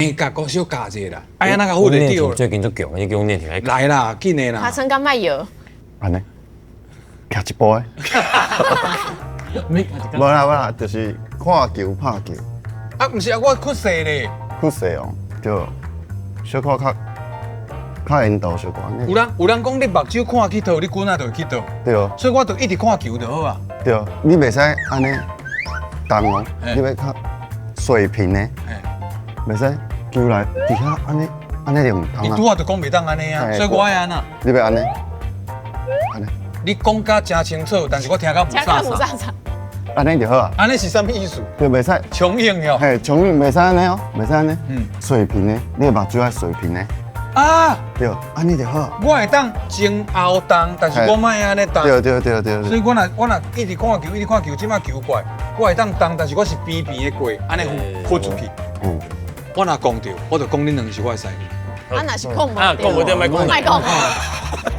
硬夹个小夹者啦，哎呀那个好得掉。最近足强，你叫我念条。来啦，紧的啦。他称敢卖药，安尼，徛一步诶。无啦，就是看球拍球，啊，毋是啊，我出世咧。酷势哦，就小可较引导小可。有人讲你目睭看去倒，你滚啊就会去倒。对哦，所以我就一直看球就好啊。对哦，你袂使安尼动哦，你要较水平的，袂使球来伫遐安尼就唔通啊。你拄啊就讲袂当安尼啊，所以我爱安那。你要安尼，你讲甲真清楚，但是我听甲无加啥啥。看不上场。安尼就好啊。安尼是啥物意思？对，袂使。重影哟。嘿，从袂使安尼哦，袂使安尼。嗯，水平的，你的目睭要水平的。啊，对，安尼就好。我会当前后动，但是我莫安尼动。对。所以我若一直看球，即摆球怪，我会当动，但是我是边的过，安尼豁出去。嗯。我若讲着，我就讲恁两个是我的使。啊，那是讲无啊，讲无对，莫讲。卖讲。